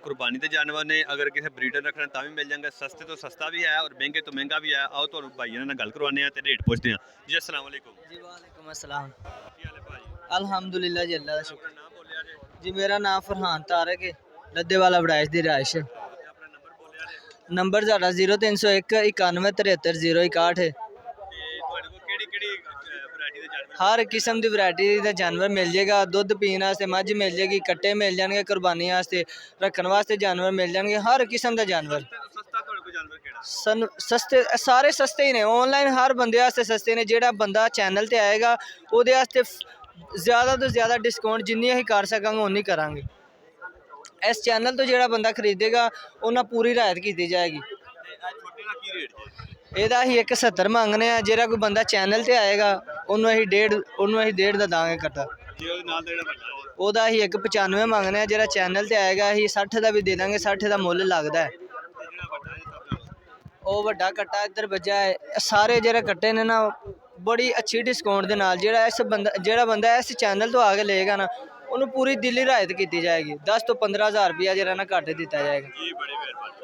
कुर्बानी के जानवर ने, अगर किसी ब्रीडर रखना तो भी मिल जाएंगे, सस्ते तो सस्ता भी है और महंगे तो महंगा भी है। आओ तो भाइयों ने गल करवाने हैं, रेट पूछते हैं जी। अस्सलाम वालेकुम। जी वालेकुम अस्सलाम। की हाल है भाई? अल्हम्दुलिल्लाह जी, अल्लाह का अपना शुक्र। नाम बोलिया जे जी मेरा नाम फरहान तारक है, लद्दे वाला बड़ाइश दी रिहाइश है। ते अपना नंबर बोलिया जे नंबर साढ़ा 0301 91 73 061 है। ते ਤੁਹਾਡੇ ਕੋਲ ਕਿਹੜੀ ਵੈਰਾਈਟੀ ਦੇ ਜਾਨਵਰ ਮਿਲ हर ਜਾਣਗੇ? किस्म की वैरायटी का जानवर मिल जाएगा। दुध पीने वास्ते मझ मिल जाएगी, कट्टे मिल जाएंगे, कुर्बानी वास्ते रखने वास्ते जानवर मिल जाएंगे, हर किस्म का जानवर। ਸਸਤੇ ਤੋਂ ਸਸਤਾ ਤੁਹਾਡੇ ਕੋਲ ਜਾਨਵਰ ਕਿਹੜਾ? सन सस्ते सारे सस्ते ही ने, ऑनलाइन हर बंदे वास्ते सस्ते ने। जेड़ा बंदा चैनल ते आएगा ਉਹਦੇ ਵਾਸਤੇ ज़्यादा तो ज़्यादा डिस्काउंट जिन्नी ਅਸੀਂ कर सकांगे उन्नी करांगे। इस चैनल तो जेड़ा बंदा खरीदेगा ਉਹਨਾਂ पूरी रियायत की जाएगी। ਤੇ ਇਹ ਛੋਟੇ ਦਾ ਕੀ ਰੇਟ ਜੇ? ਇਹਦਾ ਅਸੀਂ 170 ਮੰਗਨੇ ਆ। ਜਿਹੜਾ ਕੋਈ ਬੰਦਾ ਚੈਨਲ ਤੇ ਆਏਗਾ ਉਹਨੂੰ ਅਸੀਂ ਡੇਢ ਦਾ ਦਾਂਗੇ ਕੱਟਾ। ਜੀ ਉਹਦੇ ਨਾਲ ਦਾ ਜਿਹੜਾ ਵੱਡਾ ਜੇ ਉਹਦਾ ਅਸੀਂ 195 ਮੰਗਨੇ ਆ। ਜਿਹੜਾ ਚੈਨਲ ਤੇ ਆਏਗਾ ਅਸੀਂ 60 ਦਾ ਵੀ ਦੇ ਦਾਂਗੇ, 60 ਦਾ ਮੁੱਲ ਲੱਗਦਾ ਹੈ। ਤੇ ਜਿਹੜਾ ਵੱਡਾ ਜੇ ਸਭ ਨਾਲੋਂ ਉਹ ਵੱਡਾ ਕੱਟਾ ਇੱਧਰ ਵੱਜਾ ਹੈ। ਸਾਰੇ ਜਿਹੜੇ ਕੱਟੇ ਨੇ ਨਾ ਬੜੀ ਅੱਛੀ ਡਿਸਕਾਊਂਟ ਦੇ ਨਾਲ, ਜਿਹੜਾ ਬੰਦਾ ਇਸ ਚੈਨਲ ਤੋਂ ਆ ਕੇ ਲਏਗਾ ਨਾ ਉਹਨੂੰ ਪੂਰੀ ਦਿੱਲੀ ਰਿਆਇਤ ਕੀਤੀ ਜਾਏਗੀ। 10 ਤੋਂ 15 ਹਜ਼ਾਰ ਰੁਪਇਆ ਜਿਹੜਾ ਨਾ ਘੱਟ ਦਿੱਤਾ ਜਾਏਗਾ। ਜੀ ਬੜੇ ਮਿਹਰਬਾਨੀ।